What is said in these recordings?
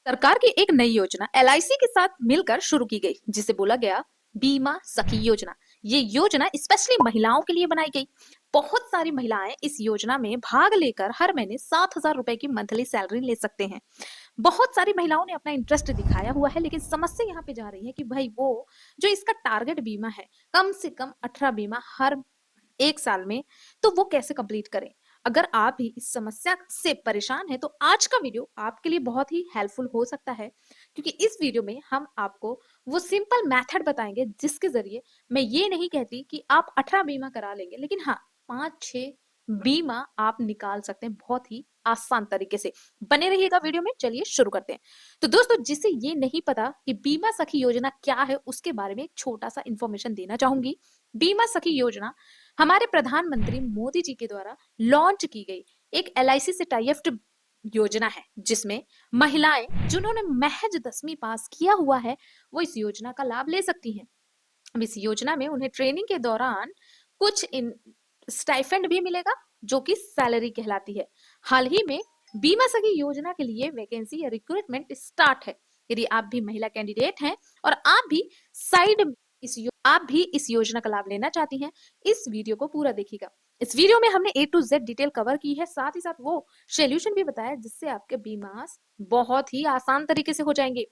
सरकार की एक नई योजना एलआईसी के साथ मिलकर शुरू की गई जिसे बोला गया बीमा सखी योजना। ये योजना स्पेशली महिलाओं के लिए बनाई गई। बहुत सारी महिलाएं इस योजना में भाग लेकर हर महीने 7,000 रुपए की मंथली सैलरी ले सकते हैं। बहुत सारी महिलाओं ने अपना इंटरेस्ट दिखाया हुआ है, लेकिन समस्या यहाँ पे जा रही है कि भाई वो जो इसका टारगेट बीमा है, कम से कम 18 बीमा हर एक साल में, तो वो कैसे कंप्लीट करें। अगर आप भी इस समस्या से परेशान हैं तो आज का वीडियो आपके लिए बहुत ही हेल्पफुल हो सकता है, क्योंकि इस वीडियो में हम आपको वो सिंपल मेथड बताएंगे जिसके जरिए, मैं ये नहीं कहती कि आप 18 बीमा करा लेंगे, लेकिन हाँ 5-6 बीमा आप निकाल सकते हैं बहुत ही आसान तरीके से। बने रहिएगा वीडियो में। चलिए शुरू करते हैं। तो दोस्तों, जिसे ये नहीं पता कि बीमा सखी योजना क्या है, उसके बारे में एक छोटा सा इंफॉर्मेशन देना चाहूंगी। बीमा सखी योजना हमारे प्रधानमंत्री मोदी जी के द्वारा लॉन्च की गई एक एलआईसी से टाई अप योजना है, जिसमें महिलाएं जिन्होंने महज 10वीं पास किया हुआ है वो इस योजना का लाभ ले सकती हैं। अब इस योजना में उन्हें ट्रेनिंग के दौरान कुछ स्टाइफेंड भी मिलेगा, जो कि सैलरी कहलाती है। हाल ही में बीमा सखी योजना के लिए वैकेंसी या रिक्रूटमेंट स्टार्ट है। यदि आप भी महिला कैंडिडेट हैं और आप भी साइड आप भी इस योजना का लाभ लेना चाहती हैं, इस वीडियो को पूरा देखिएगा। इस वीडियो में हमने A to Z detail cover की है, साथ ही साथ वो सोल्यूशन भी बताया जिससे आपके बीमा बहुत ही आसान तरीके से हो जाएंगे।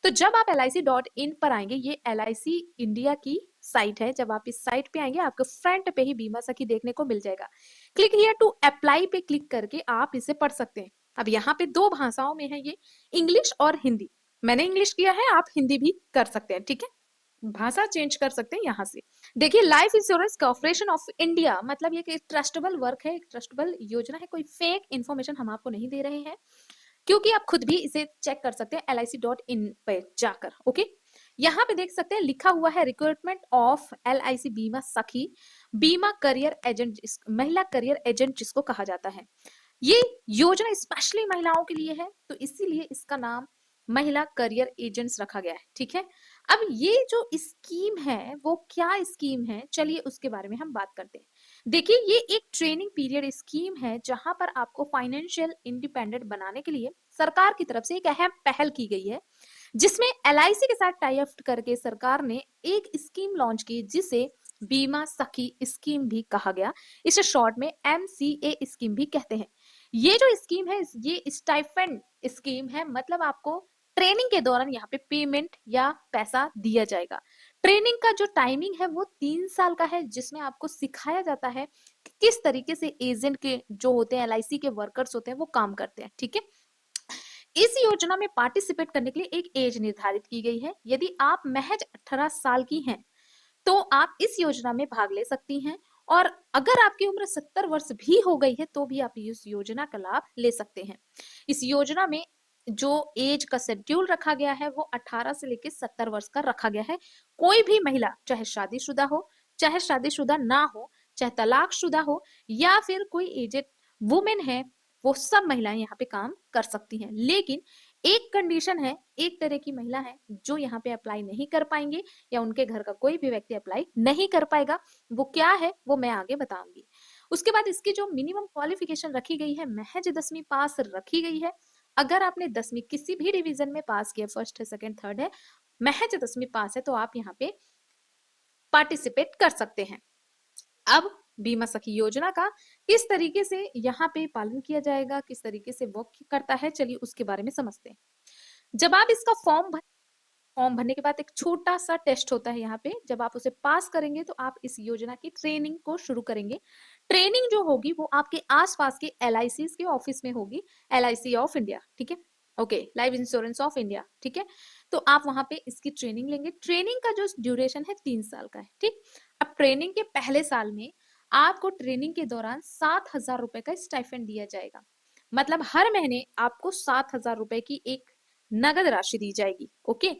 तो जब आप LIC.in पर आएंगे, ये LIC इंडिया की साइट है। जब आप इस साइट पे आएंगे, आपको फ्रंट पे ही बीमा सखी देखने को मिल जाएगा। क्लिक हियर टू अप्लाई पे क्लिक करके आप इसे पढ़ सकते हैं। अब यहाँ पे 2 भाषाओं में है ये, इंग्लिश और हिंदी। मैंने इंग्लिश किया है, आप हिंदी भी कर सकते हैं, ठीक है। भाषा चेंज कर सकते हैं यहाँ से। देखिए, life insurance corporation of India, मतलब ये एक ट्रस्टेबल वर्क है, एक ट्रस्टेबल योजना है। कोई फेक इंफॉर्मेशन हम आपको नहीं दे रहे हैं, क्योंकि आप खुद भी इसे चेक कर सकते हैं LIC.in पे जाकर। ओके, यहाँ पे देख सकते हैं लिखा हुआ है रिक्रूटमेंट ऑफ LIC बीमा सखी, बीमा करियर एजेंट, महिला करियर एजेंट जिसको कहा जाता है। ये योजना स्पेशली महिलाओं के लिए है, तो इसीलिए इसका नाम महिला करियर एजेंट्स रखा गया है, ठीक है। अब ये जो स्कीम है वो क्या स्कीम है, चलिए उसके बारे में हम बात करते हैं। देखिए, ये एक ट्रेनिंग पीरियड स्कीम है जहां पर आपको फाइनेंशियल इंडिपेंडेंट बनाने के लिए सरकार की तरफ से एक अहम पहल की गई है, जिसमें LIC के साथ टाई अप करके सरकार ने एक स्कीम लॉन्च की जिसे बीमा सखी स्कीम भी कहा गया। इसे शॉर्ट में MCA स्कीम भी कहते हैं। ये जो स्कीम है ये स्टाइपेंड स्कीम है, मतलब आपको ट्रेनिंग के दौरान यहाँ पे पेमेंट या पैसा दिया जाएगा। ट्रेनिंग का जो टाइमिंग है वो 3 साल का है, जिसमें आपको सिखाया जाता है कि किस तरीके से एजेंट के जो होते हैं, LIC के वर्कर्स होते हैं, वो काम करते हैं, ठीक है। इस योजना में पार्टिसिपेट करने के लिए एक एज निर्धारित की गई है। यदि आप महज 18 साल की हैं तो आप इस योजना में भाग ले सकती हैं, और अगर आपकी उम्र 70 वर्ष भी हो गई है तो भी आप इस योजना का लाभ ले सकते हैं। इस योजना में जो एज का शेड्यूल रखा गया है वो 18 से लेकर 70 वर्ष का रखा गया है। कोई भी महिला, चाहे शादीशुदा हो, चाहे शादीशुदा ना हो, चाहे तलाकशुदा हो, या फिर कोई एजेड वुमेन है, वो सब महिलाएं यहाँ पे काम कर सकती हैं। लेकिन एक कंडीशन है, एक तरह की महिला है जो यहाँ पे अप्लाई नहीं कर पाएंगे, या उनके घर का कोई भी व्यक्ति अप्लाई नहीं कर पाएगा। वो क्या है वो मैं आगे बताऊंगी। उसके बाद इसकी जो मिनिमम क्वालिफिकेशन रखी गई है, महज 10वीं पास रखी गई है। अगर आपने 10वीं किसी भी डिवीजन में पास किया, फर्स्ट है, सेकंड, थर्ड है, महज 10वीं पास है, तो आप यहाँ पे पार्टिसिपेट कर सकते हैं। अब बीमा सखी योजना का किस तरीके से यहाँ पे पालन किया जाएगा, किस तरीके से वर्क करता है, चलिए उसके बारे में समझते हैं। जब आप इसका फॉर्म भरने के बाद एक छोटा सा टेस्ट होता है यहाँ पे, जब आप उसे पास करेंगे तो आप इस योजना की ट्रेनिंग को शुरू करेंगे। ट्रेनिंग जो होगी वो आपके आसपास के LIC के ऑफिस में होगी, LIC ऑफ इंडिया, ठीक है, okay, life insurance of India, ठीक है। तो आप वहां पे इसकी ट्रेनिंग लेंगे। ट्रेनिंग का जो ड्यूरेशन है 3 साल का है, ठीक। अब ट्रेनिंग के पहले साल में आपको ट्रेनिंग के दौरान 7,000 रुपए का स्टाइफेंड दिया जाएगा, मतलब हर महीने आपको 7,000 रुपए की एक नगद राशि दी जाएगी। ओके,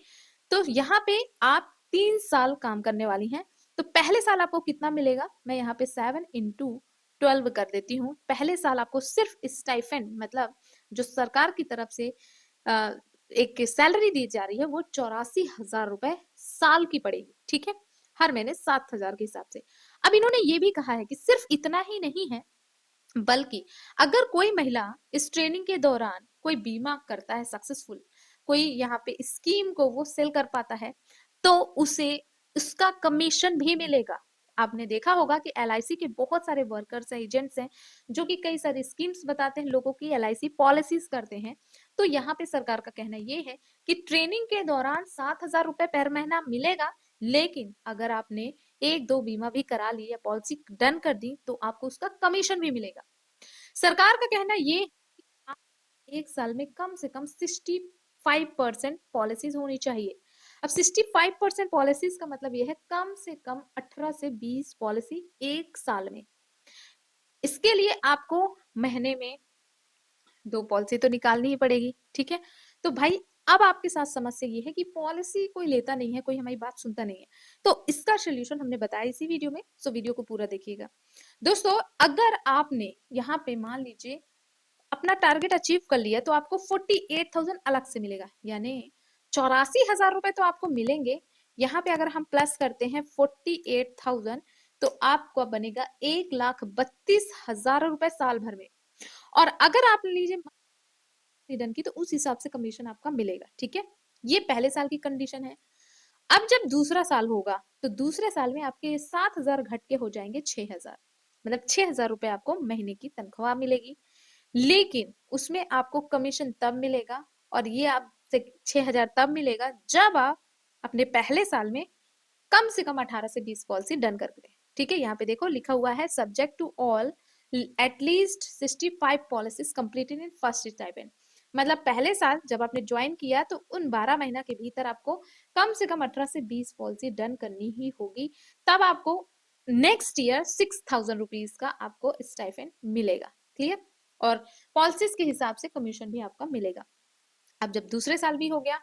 तो यहाँ पे आप 3 साल काम करने वाली हैं। तो पहले साल आपको कितना मिलेगा, मैं यहाँ पे 7 × 12 कर देती हूँ। पहले साल आपको सिर्फ स्टाइफेंड, मतलब जो सरकार की तरफ से एक सैलरी दी जा रही है, वो 84,000 रुपए साल की पड़ेगी, ठीक है, हर महीने 7,000 के हिसाब से। अब इन्होंने ये भी कहा है कि सिर्फ इतना ही नहीं है, बल्कि अगर कोई महिला इस ट्रेनिंग के दौरान कोई बीमा करता है सक्सेसफुल, कोई यहाँ पे स्कीम को वो सेल कर पाता है तो उसे उसका कमीशन भी मिलेगा। आपने देखा होगा कि एलआईसी के बहुत सारे वर्कर्स एजेंट्स हैं जो कि कई सारी स्कीम्स बताते हैं, लोगों की एलआईसी पॉलिसीज करते हैं। तो यहाँ पे सरकार का कहना ये है कि ट्रेनिंग के दौरान 7,000 रुपए पर महीना मिलेगा, लेकिन अगर आपने एक दो बीमा भी करा ली या पॉलिसी डन कर दी तो आपको उसका कमीशन भी मिलेगा। सरकार का कहना ये आप एक साल में कम से कम 65% पॉलिसीज होनी चाहिए। अब 65% पॉलिसीज का मतलब यह है कम से कम 18 से 20 पॉलिसी एक साल में। इसके लिए आपको महीने में 2 पॉलिसी तो निकालनी ही पड़ेगी, ठीक है। तो भाई अब आपके साथ समस्या ये है कि पॉलिसी कोई लेता नहीं है, कोई हमारी बात सुनता नहीं है। तो इसका सोल्यूशन हमने बताया इसी वीडियो में, सो वीडियो को पूरा देखिएगा। दोस्तों अगर आपने यहाँ पे मान लीजिए अपना टारगेट अचीव कर लिया तो आपको 48,000 अलग से मिलेगा, यानी 84,000 रुपए तो आपको मिलेंगे। यहाँ पे अगर हम प्लस करते हैं 48,000 तो आपको बनेगा 1,32,000 रुपए साल भर में। और अगर आप लीजिए रिटर्न की तो उस हिसाब से कमीशन आपका मिलेगा, ठीक है। ये पहले साल की कंडीशन है। अब जब दूसरा साल होगा तो दूसरे साल में आपके 7,000 घट के हो जाएंगे 6,000, मतलब 6,000 रुपए आपको महीने की तनख्वाह मिलेगी। लेकिन उसमें आपको कमीशन तब मिलेगा और ये आपसे 6,000 तब मिलेगा जब आप अपने पहले साल में कम से कम 18 से 20 पॉलिसी डन करके दें, ठीक है। यहाँ पे देखो लिखा हुआ है subject to all at least 65 policies completed in first stipend. मतलब पहले साल जब आपने ज्वाइन किया तो उन 12 महीना के भीतर आपको कम से कम 18 से 20 पॉलिसी डन करनी ही होगी, तब आपको नेक्स्ट ईयर 6,000 रुपीज का आपको स्टाइपेंड मिलेगा, क्लियर। और पॉलिसीज के हिसाब से कमीशन भी आपका मिलेगा। अब जब दूसरे साल भी हो गया,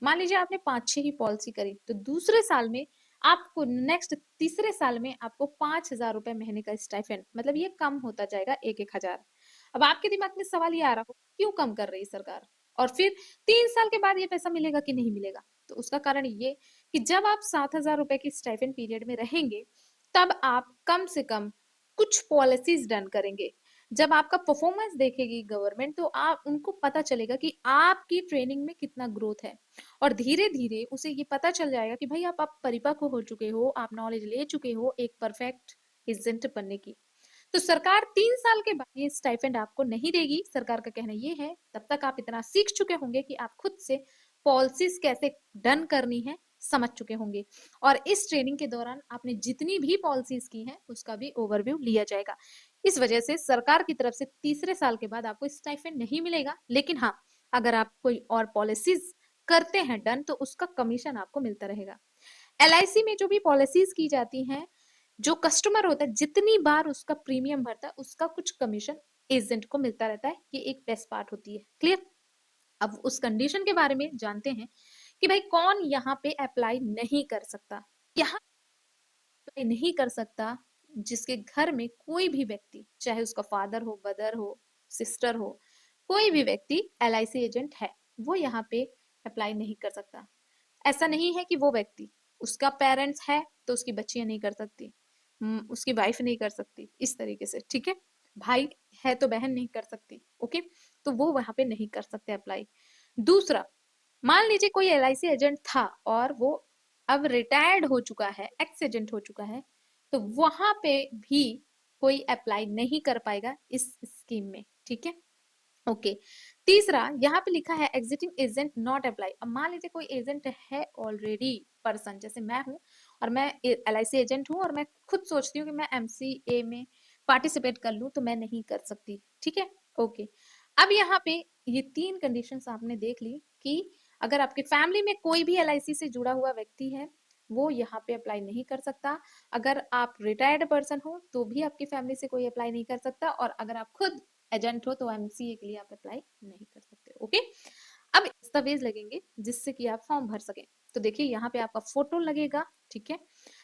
मान लीजिए आपने 5-6 ही पॉलिसी करी तो दूसरे साल में आपको नेक्स्ट तीसरे साल में आपको 5,000 रुपए महीने का स्टाइपेंड, मतलब ये कम होता जाएगा 1-1 हजार। अब आपके दिमाग में सवाल ये आ रहा हो क्यों कम कर रही सरकार, और फिर 3 साल के बाद ये पैसा मिलेगा कि नहीं मिलेगा। तो उसका कारण ये कि जब आप 7,000 रुपए की स्टाइपेंड पीरियड में रहेंगे तब आप कम से कम कुछ पॉलिसीज डन करेंगे। जब आपका परफॉर्मेंस देखेगी गवर्नमेंट तो आप उनको पता चलेगा कि आपकी ट्रेनिंग में कितना ग्रोथ है, और धीरे धीरे उसे ये पता चल जाएगा कि भाई आप परिपक्व हो चुके हो, आप नॉलेज ले चुके हो एक परफेक्ट एजेंट बनने की। तो सरकार 3 साल के बाद ये स्टाइपेंड आपको नहीं देगी। सरकार का कहना ये है तब तक आप इतना सीख चुके होंगे कि आप खुद से पॉलिसीज कैसे डन करनी है समझ चुके होंगे, और इस ट्रेनिंग के दौरान आपने जितनी भी पॉलिसीज की हैं उसका भी ओवरव्यू लिया जाएगा। इस वजह से सरकार की तरफ से तीसरे साल के बाद आपको स्टाइपेंड नहीं मिलेगा, लेकिन हाँ अगर आप कोई और पॉलिसीज करते हैं डन तो उसका कमीशन आपको मिलता रहेगा। एलआईसी में जो भी पॉलिसीज की जाती हैं, जो कस्टमर होता है जितनी बार उसका प्रीमियम भरता है उसका कुछ कमीशन एजेंट को मिलता रहता है, ये एक बेस्ट पार्ट होती है, क्लियर। अब उस कंडीशन के बारे में जानते हैं कि भाई कौन यहाँ पे अप्लाई नहीं कर सकता। यहाँ अप्लाई नहीं कर सकता जिसके घर में कोई भी व्यक्ति, चाहे उसका फादर हो, मदर हो, सिस्टर हो, कोई भी व्यक्ति एलआईसी एजेंट है, वो यहाँ पे अप्लाई नहीं कर सकता। ऐसा नहीं है कि वो व्यक्ति, उसका पेरेंट्स है तो उसकी बच्चियां नहीं कर सकती, उसकी वाइफ नहीं कर सकती, इस तरीके से, ठीक है। भाई है तो बहन नहीं कर सकती, ओके। तो वो वहां पे नहीं कर सकते अप्लाई। दूसरा, मान लीजिए कोई एलआईसी एजेंट था और वो अब रिटायर्ड हो चुका है, एक्स एजेंट हो चुका है, तो वहां पे भी कोई अप्लाई नहीं कर पाएगा इस स्कीम में, ठीक है, ओके। तीसरा, यहाँ पे लिखा है एग्जिटिंग एजेंट नॉट अप्लाई। अब मान लीजिए कोई एजेंट है ऑलरेडी पर्सन, जैसे मैं हूँ और मैं एलआईसी एजेंट हूँ और मैं खुद सोचती हूँ कि मैं एमसीए में पार्टिसिपेट कर लूँ तो मैं नहीं कर सकती, ठीक है, ओके। अब यहाँ पे ये 3 कंडीशंस आपने देख ली कि अगर आपकी फैमिली में कोई भी एलआईसी से जुड़ा हुआ व्यक्ति है वो यहाँ पे अप्लाई नहीं कर सकता, अगर आप रिटायर्ड पर्सन हो तो भी आपकी फैमिली से कोई अप्लाई नहीं कर सकता, और अगर आप खुद एजेंट हो तो एमसीए के लिए आप अप्लाई नहीं कर सकते, ओके। अब दस्तावेज लगेंगे जिससे कि आप फॉर्म भर सकें। तो देखिए यहाँ पे आपका फोटो लगेगा, ठीक है,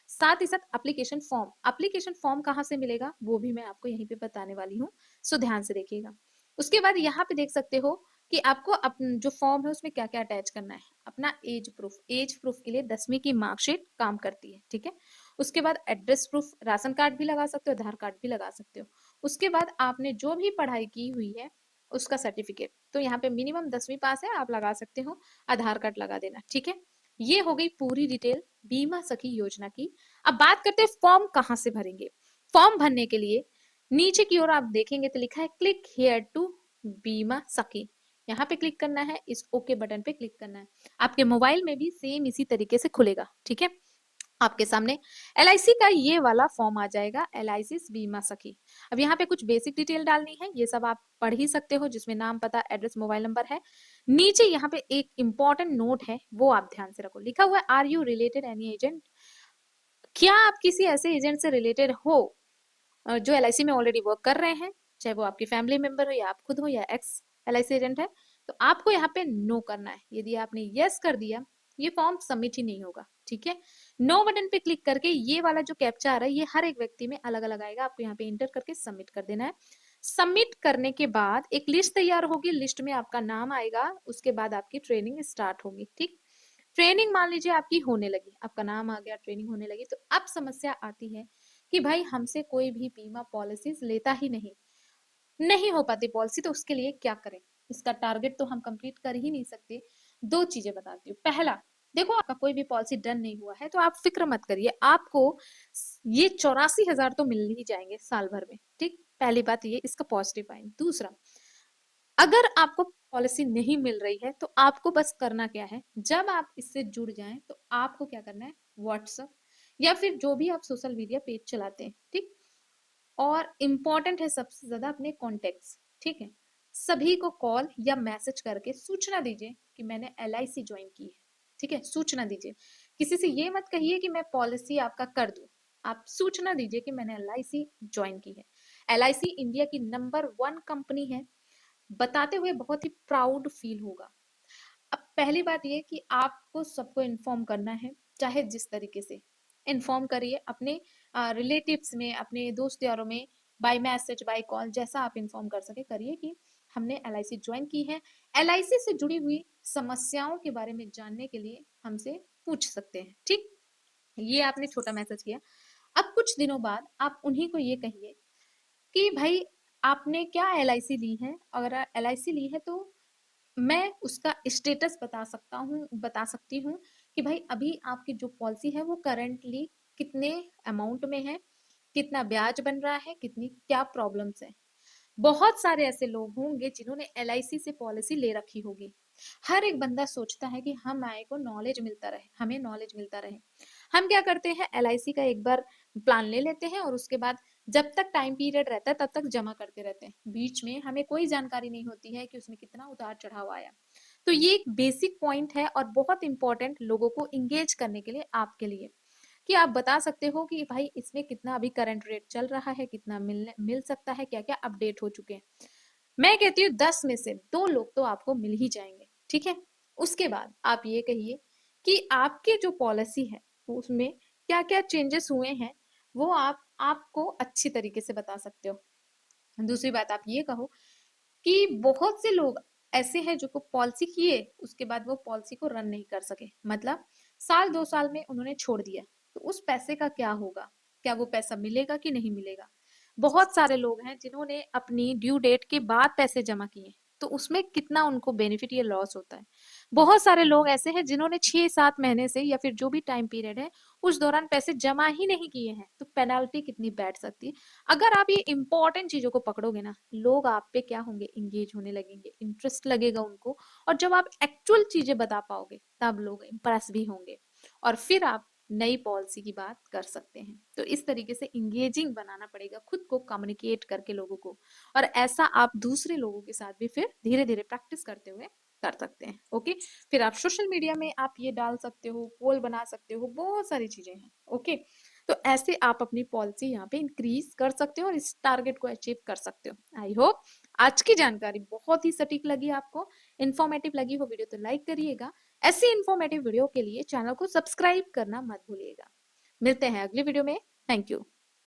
साथ ही साथ एप्लीकेशन फॉर्म। एप्लीकेशन फॉर्म कहाँ से मिलेगा वो भी मैं आपको यहीं पे बताने वाली हूँ, सो ध्यान से देखिएगा। उसके बाद यहाँ पे देख सकते हो कि आपको जो फॉर्म है उसमें क्या क्या अटैच करना है। अपना एज प्रूफ, एज प्रूफ के लिए 10वीं की मार्कशीट काम करती है, ठीक है। उसके बाद एड्रेस प्रूफ, राशन कार्ड भी लगा सकते हो, आधार कार्ड भी लगा सकते हो। उसके बाद आपने जो भी पढ़ाई की हुई है उसका सर्टिफिकेट। तो यहाँ पे मिनिमम 10वीं पास है, आप लगा सकते हो, आधार कार्ड लगा देना, ठीक है। ये हो गई पूरी डिटेल बीमा सखी योजना की। अब बात करते हैं फॉर्म कहाँ से भरेंगे। फॉर्म भरने के लिए नीचे की ओर आप देखेंगे तो लिखा है क्लिक हेयर टू बीमा सखी, यहाँ पे क्लिक करना है, इस ओके बटन पे क्लिक करना है। आपके मोबाइल में भी सेम इसी तरीके से खुलेगा, ठीक है। आपके सामने LIC का ये वाला फॉर्म आ जाएगा, LIC बीमा सखी। अब यहाँ पे कुछ बेसिक डिटेल डालनी है, ये सब आप पढ़ ही सकते हो, जिसमें नाम, पता, एड्रेस, मोबाइल नंबर है। नीचे यहाँ पे एक इंपॉर्टेंट नोट है, वो आप ध्यान से रखो। लिखा हुआ है are you related any agent, क्या आप किसी ऐसे एजेंट से रिलेटेड हो जो LIC में ऑलरेडी वर्क कर रहे हैं, चाहे वो आपकी फैमिली मेंबर हो या आप खुद हो या एक्स LIC एजेंट है। तो आपको यहाँ पे नो करना है। यदि आपने यस कर दिया, ये फॉर्म सबमिट ही नहीं होगा, ठीक है। नो बटन पे क्लिक करके ये वाला जो कैप्चा आ रहा है, ये हर एक व्यक्ति में अलग अलग आएगा, आपको यहाँ पे इंटर करके सबमिट कर देना है। सबमिट करने के बाद एक लिस्ट तैयार होगी, लिस्ट में आपका नाम आएगा, उसके बाद आपकी ट्रेनिंग स्टार्ट होगी, ठीक। ट्रेनिंग मान लीजिए आपकी होने लगी, आपका नाम आ गया, ट्रेनिंग होने लगी, तो अब समस्या आती है कि भाई हमसे कोई भी बीमा पॉलिसीज लेता ही नहीं हो पाती पॉलिसी, तो उसके लिए क्या करें। इसका टारगेट तो हम कंप्लीट कर ही नहीं सकते। दो चीजें बताती हूँ। पहला, देखो आपका कोई भी पॉलिसी डन नहीं हुआ है तो आप फिक्र मत करिए, आपको ये 84,000 तो मिल ही जाएंगे साल भर में, ठीक। पहली बात ये, इसका पॉजिटिव पॉइंट। दूसरा, अगर आपको पॉलिसी नहीं मिल रही है तो आपको बस करना क्या है, जब आप इससे जुड़ जाएं तो आपको क्या करना है, व्हाट्सएप या फिर जो भी आप सोशल मीडिया पेज चलाते हैं, ठीक। और इम्पॉर्टेंट है सबसे ज्यादा अपने कॉन्टेक्ट्स, ठीक है, सभी को कॉल या मैसेज करके सूचना दीजिए कि मैंने LIC ज्वाइन की है, ठीक है। सूचना दीजिए, किसी से ये मत कहिए कि मैं पॉलिसी आपका कर दूं, आप सूचना दीजिए कि मैंने LIC ज्वाइन की है। LIC इंडिया की नंबर 1 कंपनी है, बताते हुए बहुत ही प्राउड फील होगा। अब पहली बात ये कि आपको सबको इन्फॉर्म करना है, चाहे जिस तरीके से इन्फॉर्म करिए, अपने रिलेटिव्स में, अपने दोस्त यारों में, बाय मैसेज, बाय कॉल, जैसा आप इन्फॉर्म कर सके करिए कि हमने LIC ज्वाइन की है। LIC से जुड़ी हुई समस्याओं के बारे में जानने के लिए हमसे पूछ सकते हैं, ठीक। ये आपने छोटा मैसेज किया। अब कुछ दिनों बाद आप उन्हीं को ये कहिए कि भाई आपने क्या LIC ली है, अगर LIC ली है तो मैं उसका स्टेटस बता सकती हूँ कि भाई अभी आपकी जो पॉलिसी है वो करंटली कितने अमाउंट में है, कितना ब्याज बन रहा है, कितनी क्या प्रॉब्लम्स है। बहुत सारे ऐसे लोग होंगे जिन्होंने LIC से पॉलिसी ले रखी होगी। हर एक बंदा सोचता है कि हम आए को नॉलेज मिलता रहे, हमें नॉलेज मिलता रहे। हम क्या करते हैं, LIC का एक बार प्लान ले लेते हैं और उसके बाद जब तक टाइम पीरियड रहता है तब तक जमा करते रहते हैं। बीच में हमें कोई जानकारी नहीं होती है कि उसमें कितना उतार चढ़ाव आया। तो ये एक बेसिक पॉइंट है और बहुत इंपॉर्टेंट लोगों को इंगेज करने के लिए, आपके लिए, कि आप बता सकते हो कि भाई इसमें कितना अभी करंट रेट चल रहा है, कितना मिल सकता है, क्या क्या अपडेट हो चुके हैं। मैं कहती हूँ 10 में से 2 लोग तो आपको मिल ही जाएंगे, ठीक है। उसके बाद आप ये कहिए कि आपके जो पॉलिसी है उसमें क्या क्या चेंजेस हुए हैं, वो आपको अच्छी तरीके से बता सकते हो। दूसरी बात आप ये कहो कि बहुत से लोग ऐसे हैं जो को पॉलिसी किए, उसके बाद वो पॉलिसी को रन नहीं कर सके, मतलब साल 2 साल में उन्होंने छोड़ दिया, तो उस पैसे का क्या होगा, क्या वो पैसा मिलेगा कि नहीं मिलेगा। बहुत सारे लोग हैं जिन्होंने अपनी ड्यू डेट के बाद पैसे जमा किए, तो उसमें कितना उनको बेनिफिट या लॉस होता है। बहुत सारे लोग ऐसे हैं जिन्होंने 6-7 महीने से या फिर जो भी टाइम पीरियड है उस दौरान पैसे जमा ही नहीं किए हैं, तो पेनाल्टी कितनी बैठ सकती है। अगर आप ये इंपॉर्टेंट चीजों को पकड़ोगे ना, लोग आप पे क्या होंगे, इंगेज होने लगेंगे, इंटरेस्ट लगेगा उनको, और जब आप एक्चुअल चीजें बता पाओगे तब लोग इम्प्रेस भी होंगे, और फिर आप नई पॉलिसी की बात कर सकते हैं। तो इस तरीके से इंगेजिंग बनाना पड़ेगा खुद को, कम्युनिकेट करके लोगों को, और ऐसा आप दूसरे लोगों के साथ भी फिर धीरे धीरे प्रैक्टिस करते हुए कर सकते हैं। ओके, फिर आप सोशल मीडिया में आप ये डाल सकते हो, पोल बना सकते हो, बहुत सारी चीजें हैं। ओके, तो ऐसे आप अपनी पॉलिसी यहाँ पे इंक्रीज कर सकते हो और इस टारगेट को अचीव कर सकते हो। आई होप आज की जानकारी बहुत ही सटीक लगी आपको, इन्फॉर्मेटिव लगी हो वीडियो तो लाइक करिएगा। ऐसी इन्फॉर्मेटिव वीडियो के लिए चैनल को सब्सक्राइब करना मत भूलिएगा। मिलते हैं अगली वीडियो में। Thank you.